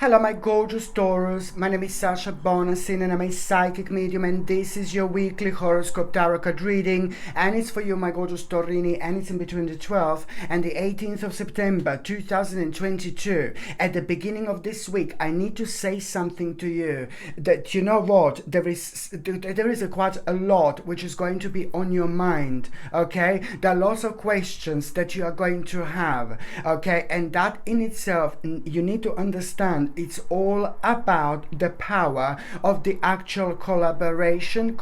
Hello, my gorgeous Taurus. My name is Sasha Bonasin and I'm a psychic medium, and this is your weekly horoscope tarot card reading, and it's for you, my gorgeous Taurini, and it's in between the 12th and the 18th of September 2022. At the beginning of this week, I need to say something to you that, you know what, there is quite a lot which is going to be on your mind, okay? There are lots of questions that you are going to have, okay? And that in itself, you need to understand it's all about the power of the actual collaboration.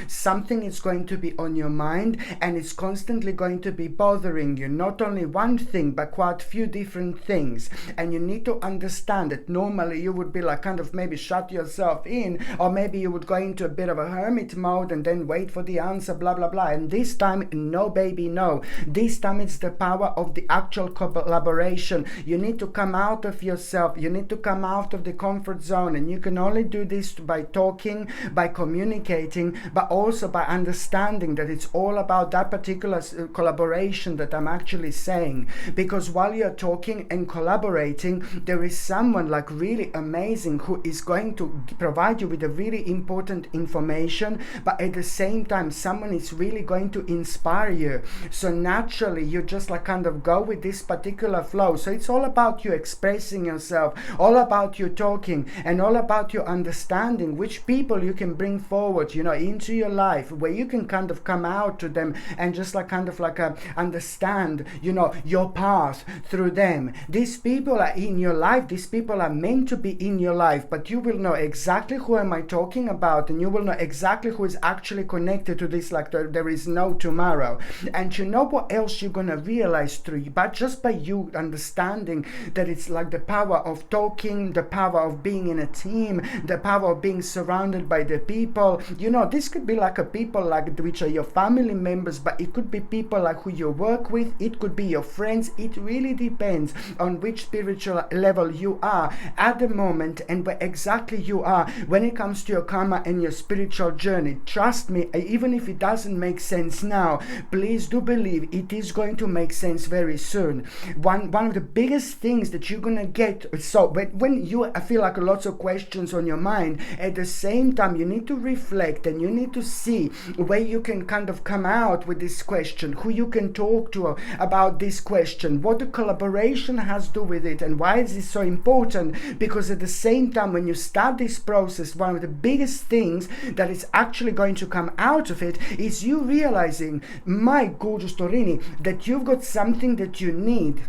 Something is going to be on your mind, and it's constantly going to be bothering you. Not only one thing, but quite a few different things. And you need to understand that normally you would be like kind of maybe shut yourself in, or maybe you would go into a bit of a hermit mode and then wait for the answer, blah, blah, blah. And this time, no, baby, no. This time it's the power of the actual collaboration. You need to come out of yourself. You need to come out of the comfort zone, and you can only do this by talking, by communicating, but also by understanding that it's all about that particular collaboration that I'm actually saying. Because while you're talking and collaborating, there is someone like really amazing who is going to provide you with a really important information, but at the same time someone is really going to inspire you. So naturally you just like kind of go with this particular flow. So it's all about you expressing yourself, all about you talking, and all about you understanding which people you can bring forward, you know, into your life, where you can kind of come out to them and just like kind of like understand, you know, your path through them. These people are in your life. These people are meant to be in your life, but you will know exactly who am I talking about, and you will know exactly who is actually connected to this, like there is no tomorrow. And you know what else you're gonna realize through, but just by you understanding that it's like the power of talking, the power of being in a team, the power of being surrounded by the people. You know, this could be like a people like which are your family members, but it could be people like who you work with, it could be your friends. It really depends on which spiritual level you are at the moment and where exactly you are when it comes to your karma and your spiritual journey. Trust me, even if it doesn't make sense now, please do believe it is going to make sense very soon. One of the biggest things that you're gonna get, so when you feel like lots of questions on your mind, at the same time you need to reflect and you need to see where you can kind of come out with this question, who you can talk to about this question, what the collaboration has to do with it, and why is this so important. Because at the same time, when you start this process, one of the biggest things that is actually going to come out of it is you realizing, my gorgeous Torini, that you've got something that you need.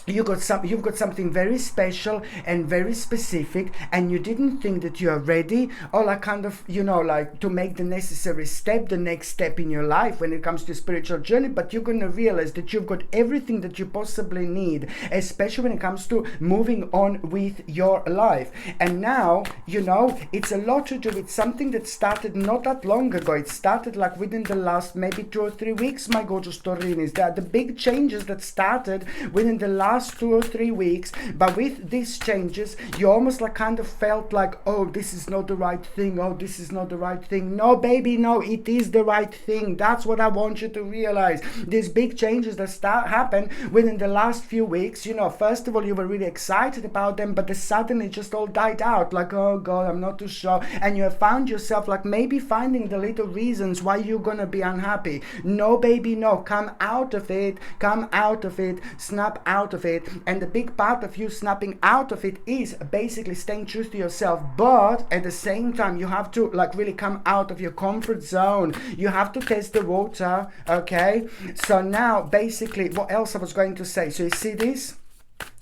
You've got something very special and very specific, and you didn't think that you are ready, or like kind of, you know, like to make the necessary step, the next step in your life when it comes to spiritual journey. But you're going to realize that you've got everything that you possibly need, especially when it comes to moving on with your life. And now, you know, it's a lot to do with something that started not that long ago. It started like within the last maybe 2 or 3 weeks, my gorgeous Taurinis. There are the big changes that started within the last 2 or 3 weeks, but with these changes you almost like kind of felt like, oh, this is not the right thing, oh, this is not the right thing. No, baby, no, it is the right thing. That's what I want you to realize. These big changes that happen within the last few weeks, you know, first of all you were really excited about them, but then suddenly just all died out, like, oh god, I'm not too sure, and you have found yourself like maybe finding the little reasons why you're gonna be unhappy. No, baby, no, come out of it, snap out of it. And the big part of you snapping out of it is basically staying true to yourself, but at the same time you have to like really come out of your comfort zone. You have to test the water, okay? So now basically what else I was going to say, so you see this,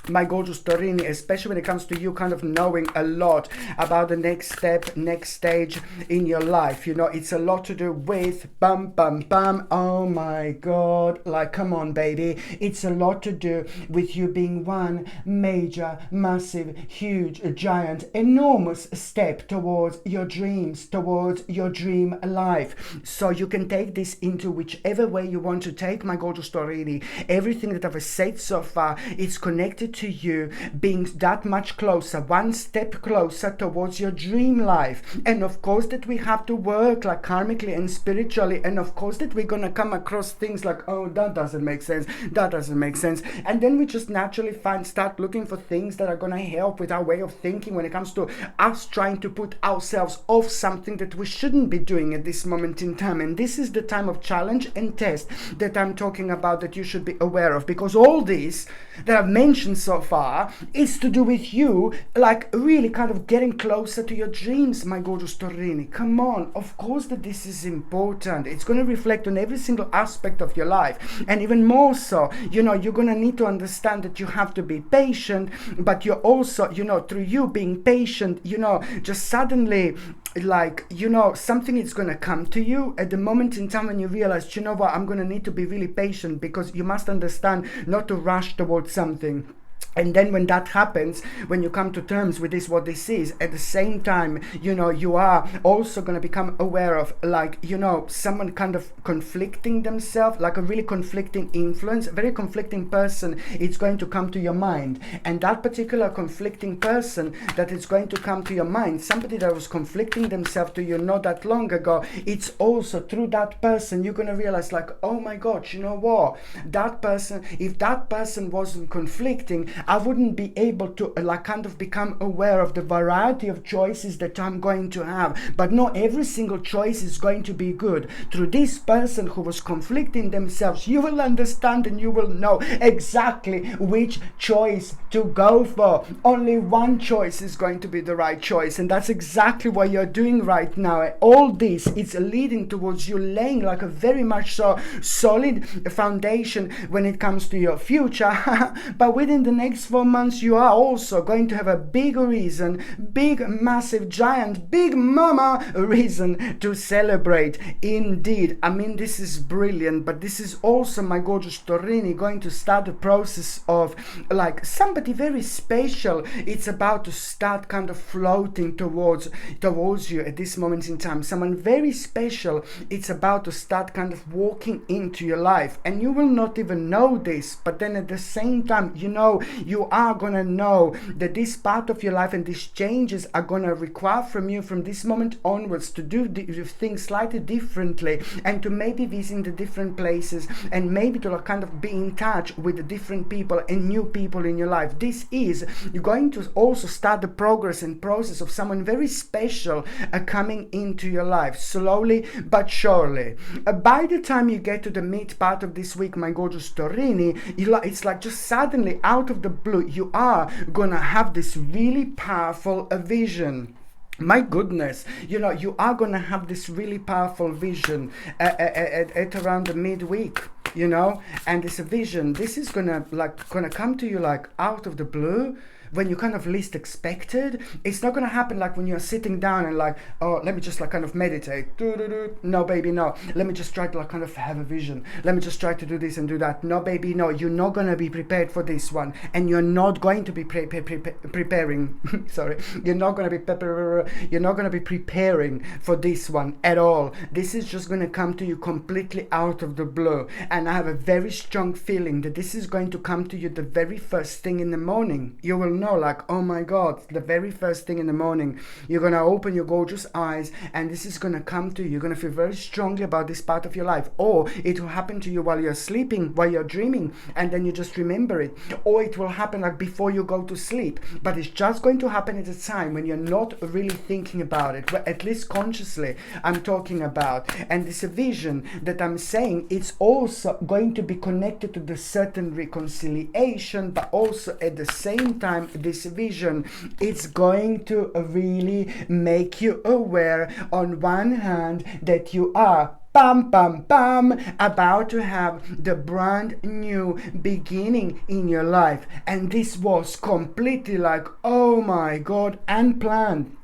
my gorgeous Taurini, especially when it comes to you kind of knowing a lot about the next step, next stage in your life. You know, it's a lot to do with oh my god, like, come on, baby. It's a lot to do with you being one major, massive, huge, giant, enormous step towards your dreams, towards your dream life. So you can take this into whichever way you want to take, my gorgeous Taurini. Everything that I've said so far, it's connected to you being that much closer, one step closer towards your dream life. And of course that we have to work like karmically and spiritually, and of course that we're gonna come across things like, oh, that doesn't make sense, that doesn't make sense, and then we just naturally start looking for things that are gonna help with our way of thinking when it comes to us trying to put ourselves off something that we shouldn't be doing at this moment in time. And this is the time of challenge and test that I'm talking about, that you should be aware of, because all this that I've mentioned so far is to do with you like really kind of getting closer to your dreams, my gorgeous Taurini. Come on, of course that this is important. It's going to reflect on every single aspect of your life, and even more so, you know, you're going to need to understand that you have to be patient, but you're also, you know, through you being patient, you know, just suddenly like, you know, something is going to come to you at the moment in time when you realize, you know what, I'm going to need to be really patient, because you must understand not to rush towards something. And then when that happens, when you come to terms with this, what this is, at the same time, you know, you are also going to become aware of, like, you know, someone kind of conflicting themselves, like a really conflicting influence, a very conflicting person. It's going to come to your mind. And that particular conflicting person that is going to come to your mind, somebody that was conflicting themselves to you not that long ago, it's also through that person, you're going to realize like, oh my God, you know what? That person, if that person wasn't conflicting, I wouldn't be able to like kind of become aware of the variety of choices that I'm going to have. But not every single choice is going to be good. Through this person who was conflicting themselves, you will understand and you will know exactly which choice to go for. Only one choice is going to be the right choice, and that's exactly what you're doing right now. All this is leading towards you laying like a very much so solid foundation when it comes to your future. But within the next 4 months, you are also going to have a big reason, big, massive, giant, big mama reason to celebrate. Indeed, I mean, this is brilliant, but this is also, my gorgeous Taurini, going to start a process of like somebody very special. It's about to start kind of floating towards you at this moment in time. Someone very special, it's about to start kind of walking into your life, and you will not even know this, but then at the same time, you know, you are gonna know that this part of your life and these changes are gonna require from you from this moment onwards to do things slightly differently, and to maybe visit the different places, and maybe to kind of be in touch with the different people and new people in your life. This is going to also start the progress and process of someone very special coming into your life, slowly but surely. By the time you get to the mid part of this week, my gorgeous Taurini, it's like just suddenly out of the blue, you are gonna have this really powerful vision. My goodness, you know, you are gonna have this really powerful vision at around the midweek, you know, and this vision, this is gonna come to you like out of the blue, when you kind of least expected. It's not going to happen like when you're sitting down and like, oh, let me just like kind of meditate. No, baby, no. Let me just try to like kind of have a vision. Let me just try to do this and do that. No, baby, no. You're not going to be prepared for this one, and you're not going to be preparing. Sorry, you're not going to be preparing for this one at all. This is just going to come to you completely out of the blue, and I have a very strong feeling that this is going to come to you the very first thing in the morning. You will know, like, oh my God, the very first thing in the morning, you're gonna open your gorgeous eyes, and this is gonna come to you. You're gonna feel very strongly about this part of your life, or it will happen to you while you're sleeping, while you're dreaming, and then you just remember it, or it will happen like before you go to sleep. But it's just going to happen at a time when you're not really thinking about it, at least consciously I'm talking about. And this vision that I'm saying, it's also going to be connected to the certain reconciliation, but also at the same time, this vision, it's going to really make you aware on one hand that you are about to have the brand new beginning in your life. And this was completely like, oh my God, unplanned.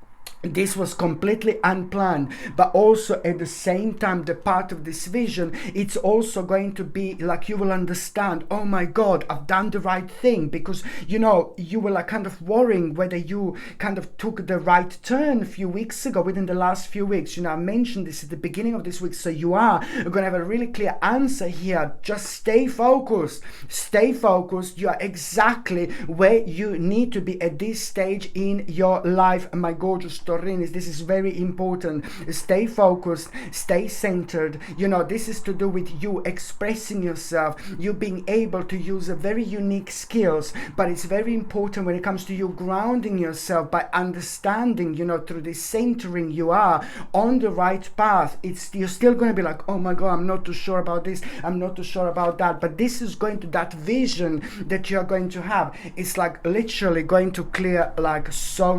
This was completely unplanned, but also at the same time, the part of this vision, it's also going to be like you will understand, oh my God, I've done the right thing, because you know, you were like kind of worrying whether you kind of took the right turn a few weeks ago, within the last few weeks. You know, I mentioned this at the beginning of this week, so you are going to have a really clear answer here. Just stay focused. Stay focused. You are exactly where you need to be at this stage in your life, my gorgeous Taurinis. This is very important. Stay focused, stay centered. You know, this is to do with you expressing yourself, you being able to use a very unique skills, but it's very important when it comes to you grounding yourself by understanding, you know, through this centering, you are on the right path. You're still going to be like, oh my God, I'm not too sure about this, I'm not too sure about that, but this is going to, that vision that you're going to have, it's like literally going to clear like so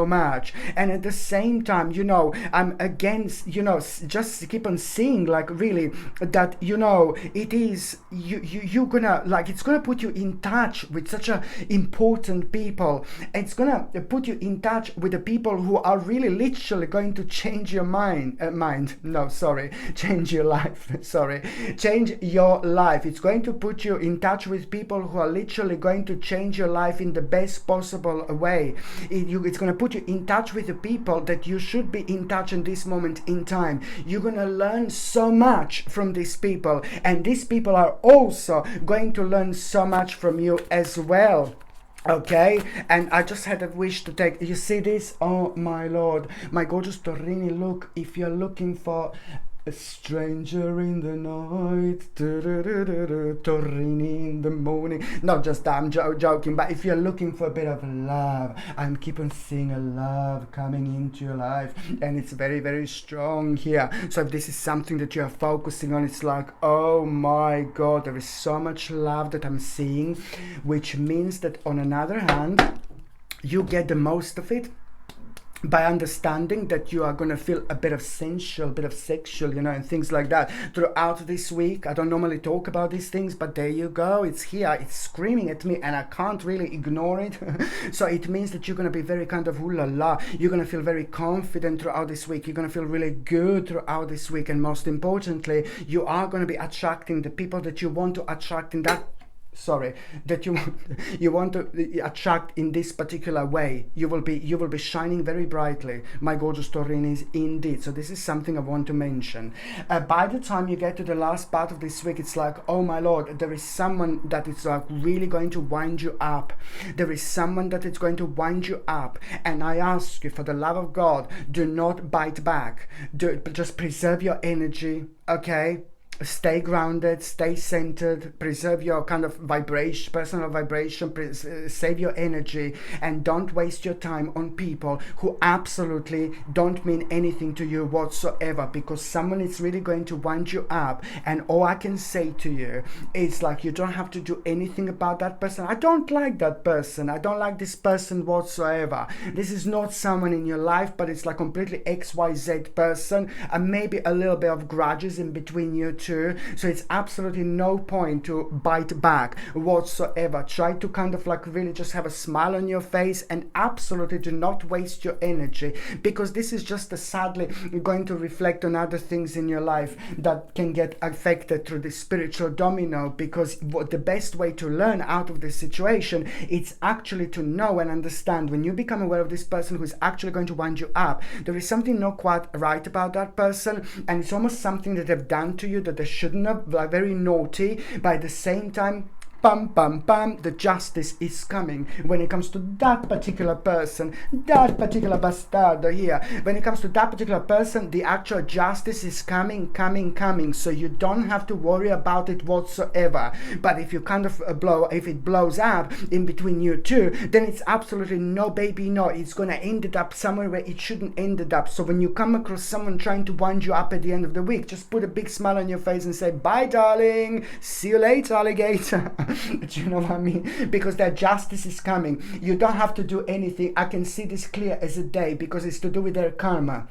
much. And at the same time, you know, I'm against, you know, just keep on seeing like really that, you know, it is you're gonna like, it's gonna put you in touch with such a important people. It's gonna put you in touch with the people who are really literally going to change your change your life. Change your life. It's going to put you in touch with people who are literally going to change your life in the best possible way. It's going to put you in touch with the people that you should be in touch in this moment in time. You're going to learn so much from these people, and these people are also going to learn so much from you as well. Okay, and I just had a wish to take, you see this, oh my Lord, my gorgeous Taurini, look, if you're looking for a stranger in the night, Taurini in the morning, not just that, I'm joking, but if you're looking for a bit of love, I'm keep on seeing a love coming into your life, and it's very strong here. So if this is something that you're focusing on, it's like, oh my God, there is so much love that I'm seeing, which means that on another hand, you get the most of it by understanding that you are going to feel a bit of sensual, a bit of sexual, you know, and things like that throughout this week. I don't normally talk about these things, but there you go. It's here. It's screaming at me, and I can't really ignore it. So it means that you're going to be very kind of ooh la la. You're going to feel very confident throughout this week. You're going to feel really good throughout this week. And most importantly, you are going to be attracting the people that you want to attract in that that you want to attract in this particular way. You will be shining very brightly, my gorgeous Taurinis, indeed. So this is something I want to mention. By the time you get to the last part of this week, it's like, oh my Lord, there is someone that is like really going to wind you up. There is someone that is going to wind you up, and I ask you, for the love of God, do not bite back. Just preserve your energy, okay? Stay grounded, stay centered, preserve your kind of vibration, personal vibration, save your energy, and don't waste your time on people who absolutely don't mean anything to you whatsoever, because someone is really going to wind you up. And all I can say to you is like, you don't have to do anything about that person. I don't like that person. I don't like this person whatsoever. This is not someone in your life, but it's like completely XYZ person, and maybe a little bit of grudges in between you two. So it's absolutely no point to bite back whatsoever. Try to kind of like really just have a smile on your face, and absolutely do not waste your energy, because this is just sadly going to reflect on other things in your life that can get affected through the spiritual domino. Because the best way to learn out of this situation, it's actually to know and understand, when you become aware of this person who is actually going to wind you up, there is something not quite right about that person, and it's almost something that they've done to you that they shouldn't have, like very naughty. But at the same time, the justice is coming when it comes to that particular person, that particular bastardo here. When it comes to that particular person, the actual justice is coming. So you don't have to worry about it whatsoever. But if you kind of if it blows up in between you two, then it's absolutely no baby no. It's gonna end up somewhere where it shouldn't end up. So when you come across someone trying to wind you up at the end of the week, just put a big smile on your face and say, bye darling, see you later alligator. Do you know what I mean? Because that justice is coming. You don't have to do anything. I can see this clear as a day, because it's to do with their karma.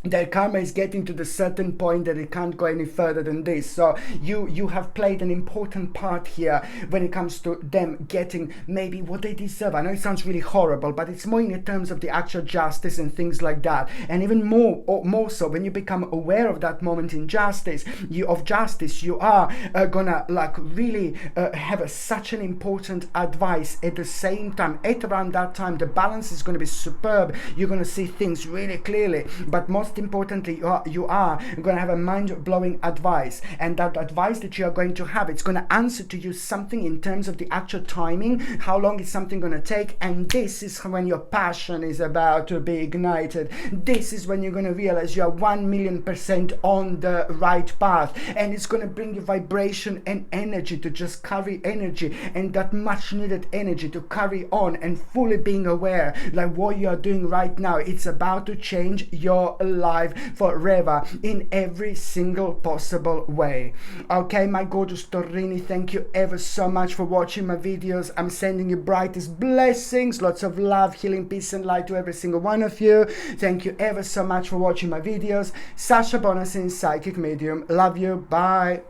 their karma is getting to the certain point that it can't go any further than this. So you have played an important part here when it comes to them getting maybe what they deserve. I know it sounds really horrible, but it's more in terms of the actual justice and things like that. And even more so when you become aware of that moment in justice, you are gonna like really have such an important advice at the same time. At around that time, the balance is going to be superb. You're going to see things really clearly, but most importantly, you are going to have a mind-blowing advice, and that advice that you are going to have, it's going to answer to you something in terms of the actual timing, how long is something going to take. And this is when your passion is about to be ignited. This is when you're going to realize you are 1,000,000% on the right path, and it's going to bring you vibration and energy to just carry energy, and that much needed energy to carry on and fully being aware like what you are doing right now, it's about to change your life forever in every single possible way. Okay, my gorgeous Torini, thank you ever so much for watching my videos. I'm sending you brightest blessings, lots of love, healing, peace and light to every single one of you. Thank you ever so much for watching my videos. Sasha Bonasin, psychic medium. Love you. Bye.